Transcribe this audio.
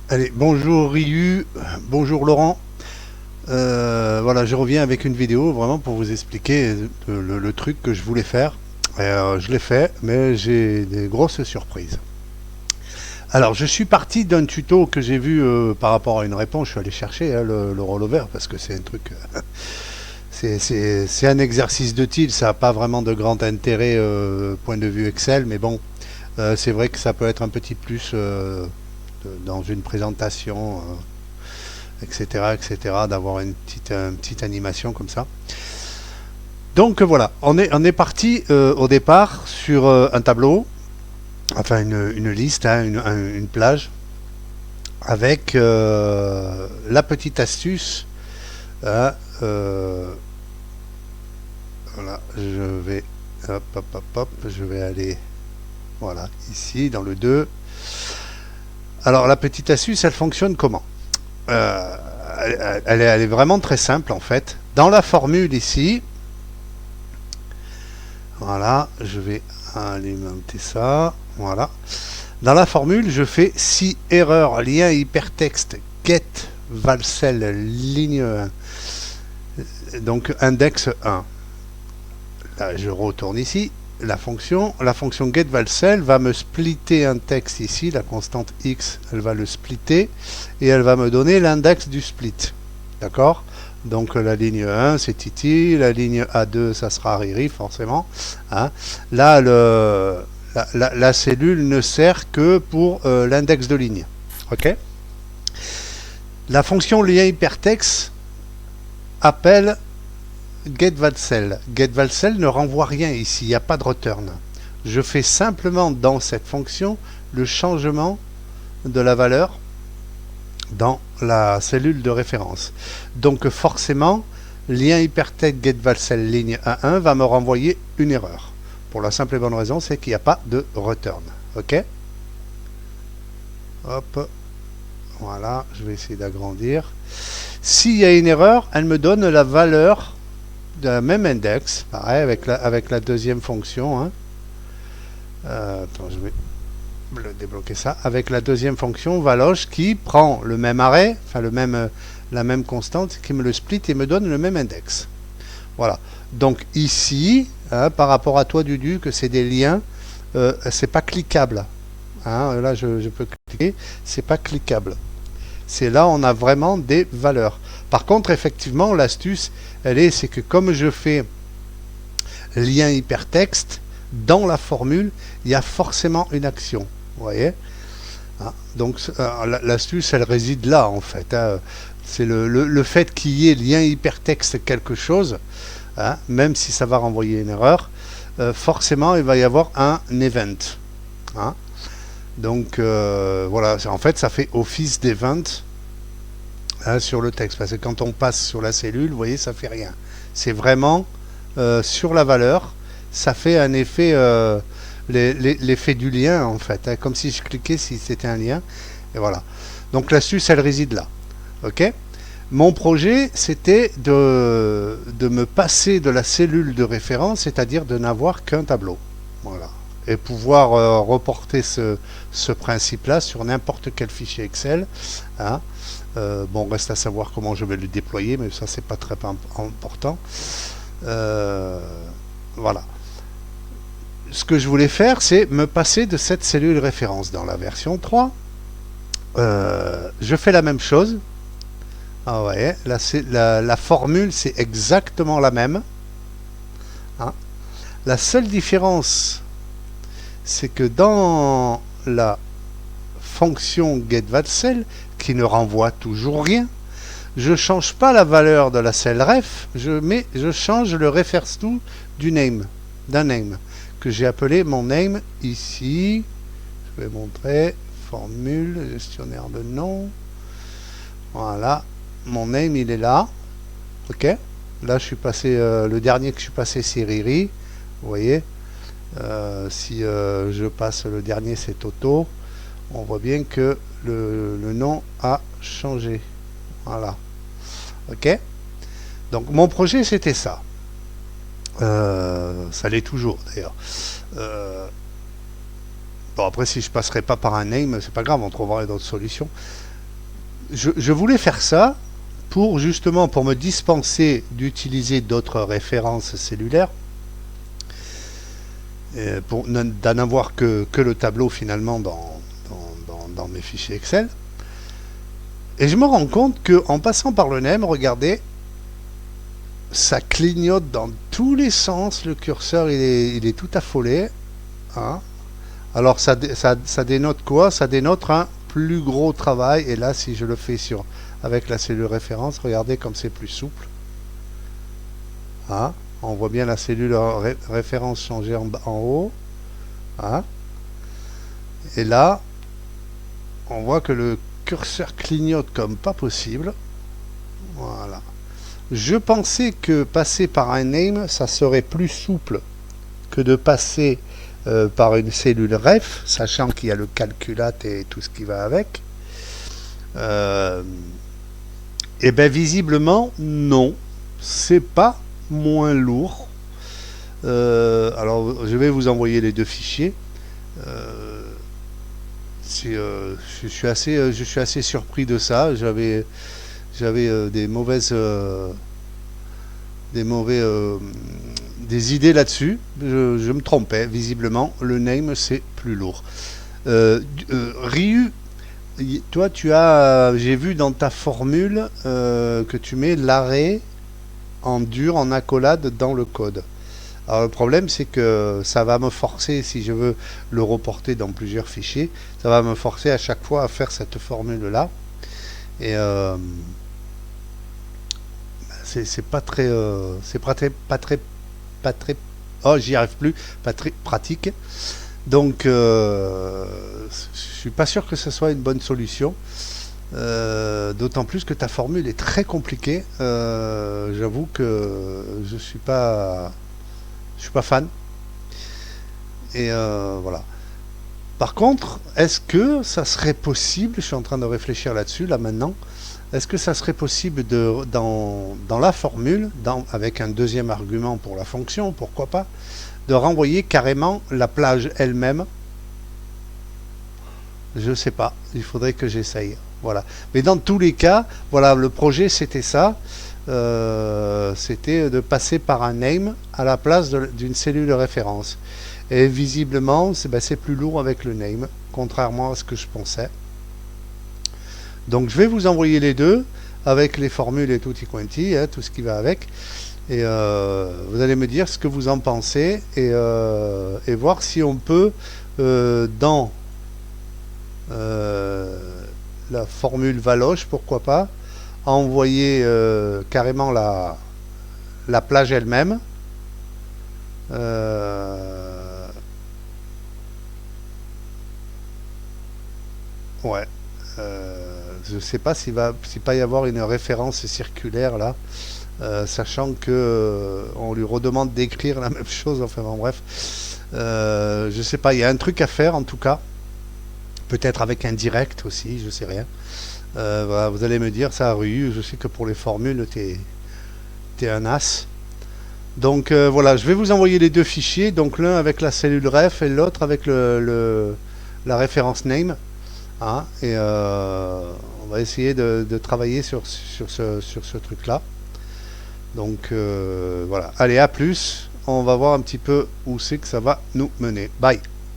Allez, bonjour Ryu, bonjour Laurent. Voilà, je reviens avec une vidéo vraiment pour vous expliquer le truc que je voulais faire. Je l'ai fait, mais j'ai des grosses surprises. Alors, je suis parti d'un tuto que j'ai vu par rapport à une réponse. Je suis allé chercher le rollover parce que c'est un truc. C'est un exercice de style, ça n'a pas vraiment de grand intérêt point de vue Excel, mais bon, c'est vrai que ça peut être un petit plus dans une présentation. Etc., etc., d'avoir une petite animation comme ça. Donc voilà, on est parti au départ sur un tableau, enfin une liste, hein, une plage, avec la petite astuce. Hein, voilà, je vais, hop, hop, hop, hop, je vais aller, voilà, ici, dans le 2. Alors la petite astuce, elle fonctionne comment? Euh, elle est vraiment très simple en fait. Dans la formule ici, voilà, je vais alimenter ça. Voilà. Dans la formule, je fais si erreur lien hypertexte get valcel ligne 1. Donc index 1. Là, je retourne ici. La fonction get valcel va me splitter un texte ici, la constante x, elle va le splitter et elle va me donner l'index du split. D'accord? Donc la ligne 1 c'est Titi, la ligne A2 ça sera Riri forcément. Hein. Là la cellule ne sert que pour l'index de ligne. Ok. La fonction lien hypertexte appelle getValcel. GetValcel ne renvoie rien ici, il n'y a pas de return. Je fais simplement dans cette fonction le changement de la valeur dans la cellule de référence. Donc forcément, lien hypertexte getValcel ligne A1 va me renvoyer une erreur. Pour la simple et bonne raison, c'est qu'il n'y a pas de return. Ok. Hop. Voilà, je vais essayer d'agrandir. S'il y a une erreur, elle me donne la valeur de la même index, pareil, avec la deuxième fonction. Hein. Attends, je vais le débloquer ça. Avec la deuxième fonction, valoge, qui prend le même arrêt, enfin la même constante, qui me le split et me donne le même index. Voilà. Donc ici, hein, par rapport à toi, Dudu, que c'est des liens, c'est pas cliquable. Hein, là, je peux cliquer, c'est pas cliquable. C'est là on a vraiment des valeurs. Par contre, effectivement, l'astuce, c'est que comme je fais lien hypertexte, dans la formule, il y a forcément une action. Vous voyez? Hein. Donc l'astuce, elle réside là, en fait. Hein. C'est le fait qu'il y ait lien hypertexte quelque chose, hein, même si ça va renvoyer une erreur, forcément, il va y avoir un event. Hein. Donc voilà, en fait, ça fait office d'event hein, sur le texte. Parce que quand on passe sur la cellule, vous voyez, ça fait rien. C'est vraiment sur la valeur, ça fait un effet, l'effet du lien en fait, hein, comme si je cliquais si c'était un lien. Et voilà. Donc l'astuce, elle réside là. Ok. Mon projet, c'était de me passer de la cellule de référence, c'est-à-dire de n'avoir qu'un tableau. Voilà. Et pouvoir reporter ce principe-là sur n'importe quel fichier Excel. Hein. Bon, reste à savoir comment je vais le déployer, mais ça, c'est pas très important. Voilà. Ce que je voulais faire, c'est me passer de cette cellule référence dans la version 3. Je fais la même chose. Ah ouais, la formule, c'est exactement la même. Hein. La seule différence, c'est que dans la fonction getValcel, qui ne renvoie toujours rien, je ne change pas la valeur de la cell ref, je change le refers to d'un name, que j'ai appelé mon name ici. Je vais montrer, formule, gestionnaire de nom. Voilà, mon name il est là. Ok. Là je suis passé, le dernier que je suis passé c'est Riri. Vous voyez. Si je passe le dernier c'est Toto, on voit bien que le nom a changé. Voilà. Ok. Donc mon projet c'était ça. Ça l'est toujours d'ailleurs. Bon après si je passerai pas par un name, c'est pas grave, on trouvera d'autres solutions. je voulais faire ça pour justement pour me dispenser d'utiliser d'autres références cellulaires, pour d'en avoir que le tableau finalement dans mes fichiers Excel. Et je me rends compte que en passant par le name, regardez, ça clignote dans tous les sens. Le curseur il est tout affolé. Hein. Alors ça dénote quoi? Ça dénote un plus gros travail. Et là, si je le fais avec la cellule référence, regardez comme c'est plus souple. Hein. On voit bien la cellule référence changer en haut. Hein. Et là, on voit que le curseur clignote comme pas possible. Voilà. Je pensais que passer par un name, ça serait plus souple que de passer par une cellule ref, sachant qu'il y a le calculate et tout ce qui va avec. Et bien visiblement, non. C'est pas moins lourd. Alors, je vais vous envoyer les deux fichiers. Je suis assez surpris de ça. J'avais des idées là-dessus. Je me trompais. Visiblement, le name c'est plus lourd. Ryu, toi j'ai vu dans ta formule que tu mets l'arrêt en dur, en accolade dans le code. Alors le problème c'est que ça va me forcer, si je veux le reporter dans plusieurs fichiers, ça va me forcer à chaque fois à faire cette formule là. Et c'est pas très oh j'y arrive plus, pas très pratique. Donc je suis pas sûr que ce soit une bonne solution. D'autant plus que ta formule est très compliquée. J'avoue que je suis pas fan. Et voilà. Par contre, est-ce que ça serait possible, je suis en train de réfléchir là-dessus, là maintenant, est-ce que ça serait possible dans la formule, avec un deuxième argument pour la fonction, pourquoi pas, de renvoyer carrément la plage elle-même? Je sais pas, il faudrait que j'essaye. Voilà. Mais dans tous les cas, voilà, le projet c'était ça. C'était de passer par un name à la place d'une cellule de référence. Et visiblement, c'est plus lourd avec le name, contrairement à ce que je pensais. Donc je vais vous envoyer les deux, avec les formules et tutti quanti, hein, tout ce qui va avec. Et vous allez me dire ce que vous en pensez, et voir si on peut, dans la formule Valoche, pourquoi pas, envoyer carrément la plage elle-même. Ouais. Je sais pas s'il va y avoir une référence circulaire là, sachant que on lui redemande d'écrire la même chose. Enfin bon, bref. Je sais pas, il y a un truc à faire en tout cas. Peut-être avec un direct aussi, je sais rien. Voilà, vous allez me dire ça, Ryu. Je sais que pour les formules, t'es un as. Donc voilà, je vais vous envoyer les deux fichiers. Donc l'un avec la cellule ref et l'autre avec la référence name. Hein, et on va essayer de travailler sur ce truc-là. Donc voilà. Allez, à plus. On va voir un petit peu où c'est que ça va nous mener. Bye.